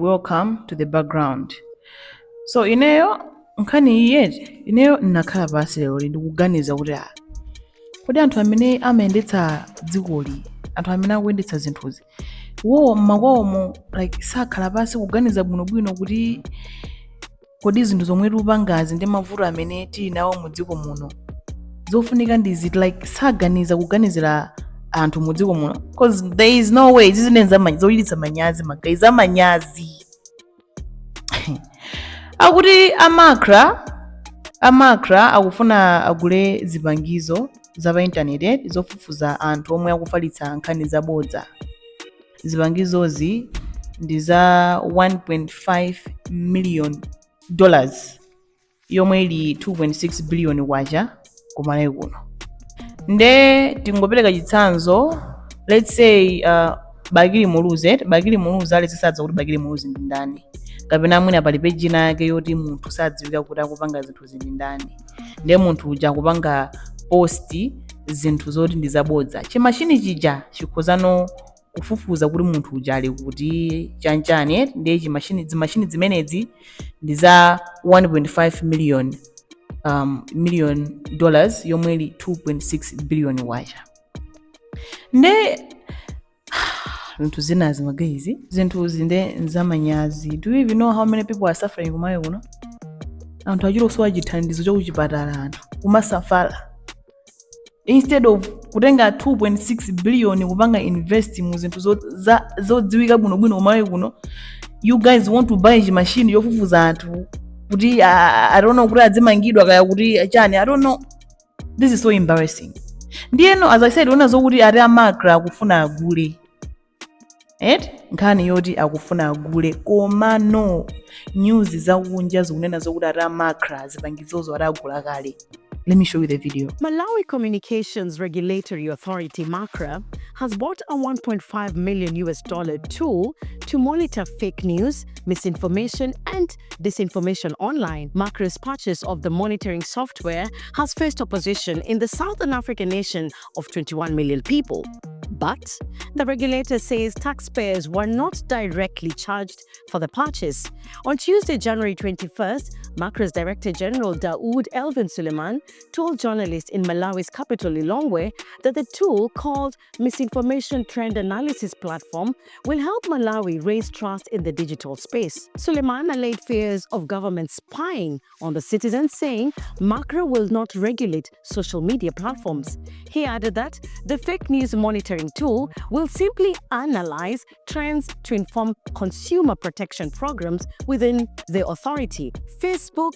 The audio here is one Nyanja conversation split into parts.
Welcome to the background. So nkhani iyeyi ineyo nakhala pansi lero ndikuganiza kuti kodi anthu amene amayendetsa dzikoli, anthu amene akuyendetsa zinthuzi, iwowo m'makwawomo like sakhala pansi kuganiza bwinobwino kuti kodi zinthu zomwe tikupangazi ndi mavuto amene tili nawo mu dziko muno zofunika ndi ziti, like saganiza kuganizira anthu mu dziko muno, because there is no way zizinenza zochititsa manyazi magayi amanyazi. Akuti amakra akufuna agule zipangizo za pa intaneti zofufuza anthu omwe akufalitsa nkhani zabodza. Zipangizozi ndi za $1.5 million yomwe ili 2.6 billion kwacha ku Malawi kuno. Nde tingopereka chitsanzo, let's say Bagiri Muluze alisadza kuti Bagiri Muluze ndi ndani, kapena mwina pali peji yake yoti munthu sadziwika kuti akupanga zinthu ndi ndani, ndiye munthu uja akupanga posti zinthu zoti ndi zabodza. Chimashini chija chikhozano kufufuza kuti munthu uja ali kuti chanchani, ndiye zimashini zimenezi ndi za $1.5 million yomwe ili 2.6 billion kwacha. Nde zinthu zinazi magayizi, zinthuzi nde nzamanyazi. Do you even know how many people are suffering kumayo kuno? Anthu achilosowa chithandizo chokuchipatala anthu kumasafala, instead of kutenga 2.6 billion kupanga invest mu zinthu zodziwika bwinobwino kumayo kuno, you guys want to buy chimashini yofufuza anthu kuti I don't know kuti adzimangidwa kaya kuti chani, I don't know. This is so embarrassing. Ndiyeno as I said, unazo kuti ari amakra akufuna agule nkhani yoti akufuna agule, koma no news zakunja zikunena zokuti ari amakra zipangizozo ari agula kale. Let me show you the video. Malawi Communications Regulatory Authority, MACRA, has bought a $1.5 million tool to monitor fake news, misinformation, and disinformation online. MACRA's purchase of the monitoring software has faced opposition in the Southern African nation of 21 million people. But the regulator says taxpayers were not directly charged for the purchase. On Tuesday, January 21st, MACRA's Director General Daoud Elvin Suleiman told journalists in Malawi's capital Lilongwe that the tool, called Misinformation Trend Analysis Platform, will help Malawi raise trust in the digital space. Suleiman allayed fears of government spying on the citizens, saying MACRA will not regulate social media platforms. He added that the fake news monitoring tool will simply analyze trends to inform consumer protection programs within the authority. Facebook,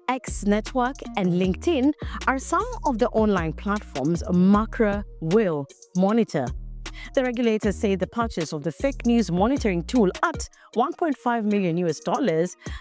X Network, and LinkedIn are some of the online platforms MACRA will monitor. The regulators say the purchase of the fake news monitoring tool at $1.5 million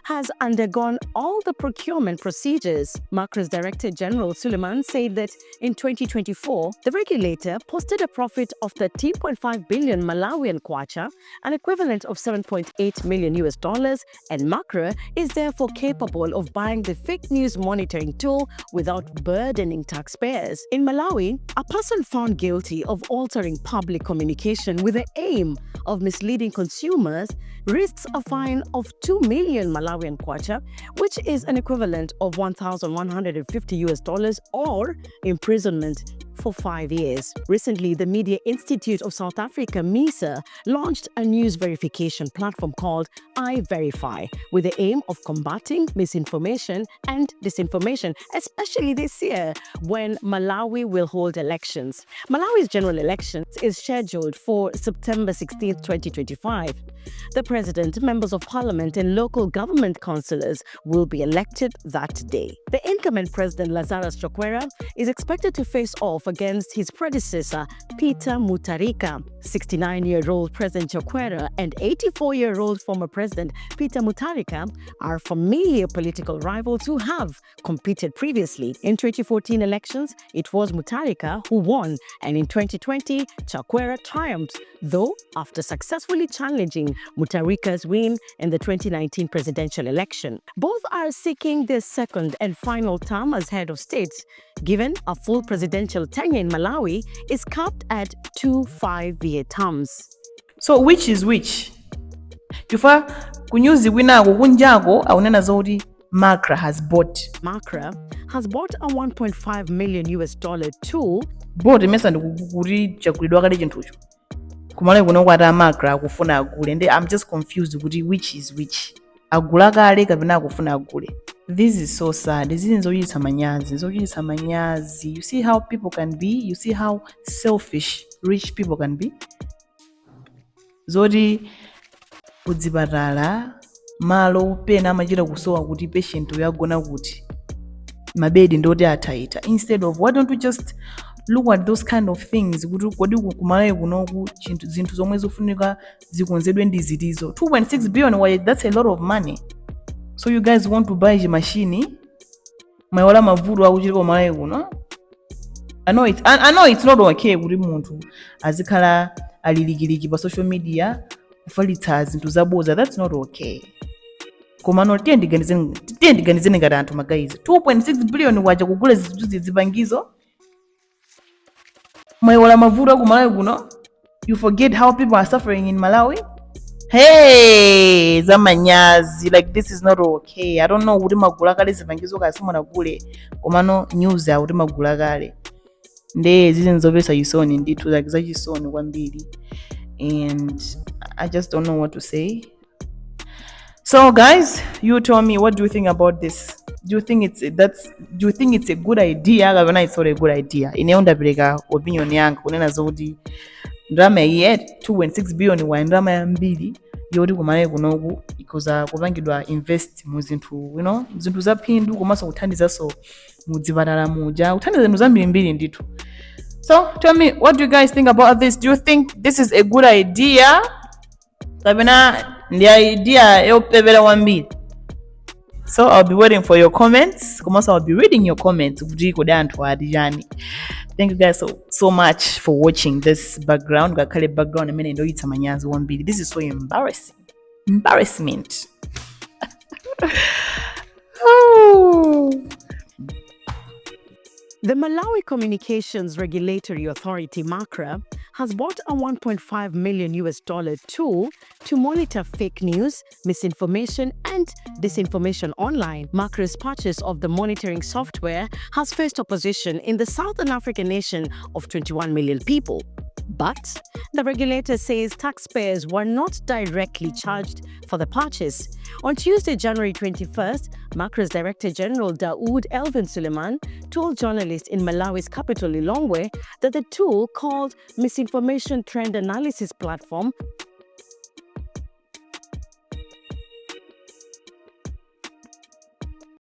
has undergone all the procurement procedures. MACRA's Director General Suleiman said that in 2024, the regulator posted a profit of $13.5 billion Malawian kwacha, an equivalent of $7.8 million, and MACRA is therefore capable of buying the fake news monitoring tool without burdening taxpayers. In Malawi, a person found guilty of altering public communication with the aim of misleading consumers risks a fine of 2 million Malawian kwacha, which is an equivalent of $1,150 or imprisonment for 5 years. Recently, the Media Institute of South Africa, MISA, launched a news verification platform called iVerify with the aim of combating misinformation and disinformation, especially this year when Malawi will hold elections. Malawi's general elections is scheduled for September 16, 2025. The president, members of parliament, and local government councillors will be elected that day. The incumbent president, Lazarus Chakwera, is expected to face off against his predecessor, Peter Mutharika. 69-year-old President Chakwera and 84-year-old former President Peter Mutharika are familiar political rivals who have competed previously. In 2014 elections, it was Mutharika who won, and in 2020, Chakwera triumphed, though after successfully challenging Mutharika's win in the 2019 presidential election. Both are seeking their second and final term as head of state, given a full presidential tenure in Malawi is capped at 2 5-year terms. So which is which? chifukwa kunyuzi kwinako kunjako akunena zoti Makra has bought a 1.5 million US dollar tool. bought imesa ndikuti chakulidwa kale chinthucho kumalawi kuno kwati Makra akufuna agule and I'm just confused kuti which is which, agula kale kapena akufuna agule. This is so sad. This is zochititsa manyazi. You see how people can be, you see how selfish rich people can be. Zoti kudzipatala malo pena amachita kusowa kuti patient uyagona kuti mabedi ndoti athaita, instead of why don't we just look at those kind of things kuti kodi kumalawi kunoku zinthu zomwe zofunika zikonzedwe ndi zitizo. 2.6 billion, that's a lot of money. So you guys want to buy a machine mwayola mavuto akuchitiko malawi kuno. I know it's not okay kuti munthu azikhala alilikiliki pa social media kufalitsa zinthu zaboza. That's not okay. Komano tiye ndiganizeni ngati anthu magayizi 2.6 billion waja kugula zipangizo mwayola mavuto aku Malawi kuno. You forget how people are suffering in Malawi. Hey, zamanyazi, like this is not okay. I don't know kuti magula kale zipangizo kasimona gule komano news ya kuti magula kale nde zizinzopesa chisoni ndithu, like zachisoni kwambiri, and I just don't know what to say. So guys, you tell me, what do you think about this? Do you think it's a good idea kapena it's not a good idea? Ine ndapeleka opinion yanga kunena zoti ndrama ya 2.6 billion wa ndrama yambiri yoti kumalawi kunoku ikoza kupangidwa invest mu zinthu, zinthu zaphindu komanso kuthandizanso mudzipatala muja, kuthandiza zinthu zambirimbiri ndithu. So tell me, what do you guys think about this? Do you think this is a good idea kapena ndi idea yopepera kwambiri? So I'll be waiting for your comments. Also, I'll be reading your comments. Thank you guys so much for watching this background. This is so embarrassing. Embarrassment. Oh. The Malawi Communications Regulatory Authority, MACRA, has bought a 1.5 million US dollar tool to monitor fake news, misinformation, and disinformation online. MACRA's purchase of the monitoring software has faced opposition in the Southern African nation of 21 million people. But the regulator says taxpayers were not directly charged for the purchase. On Tuesday, January 21st, MACRA's Director General Daoud Elvin Suleiman told journalists in Malawi's capital Lilongwe that the tool, called Misinformation Trend Analysis Platform,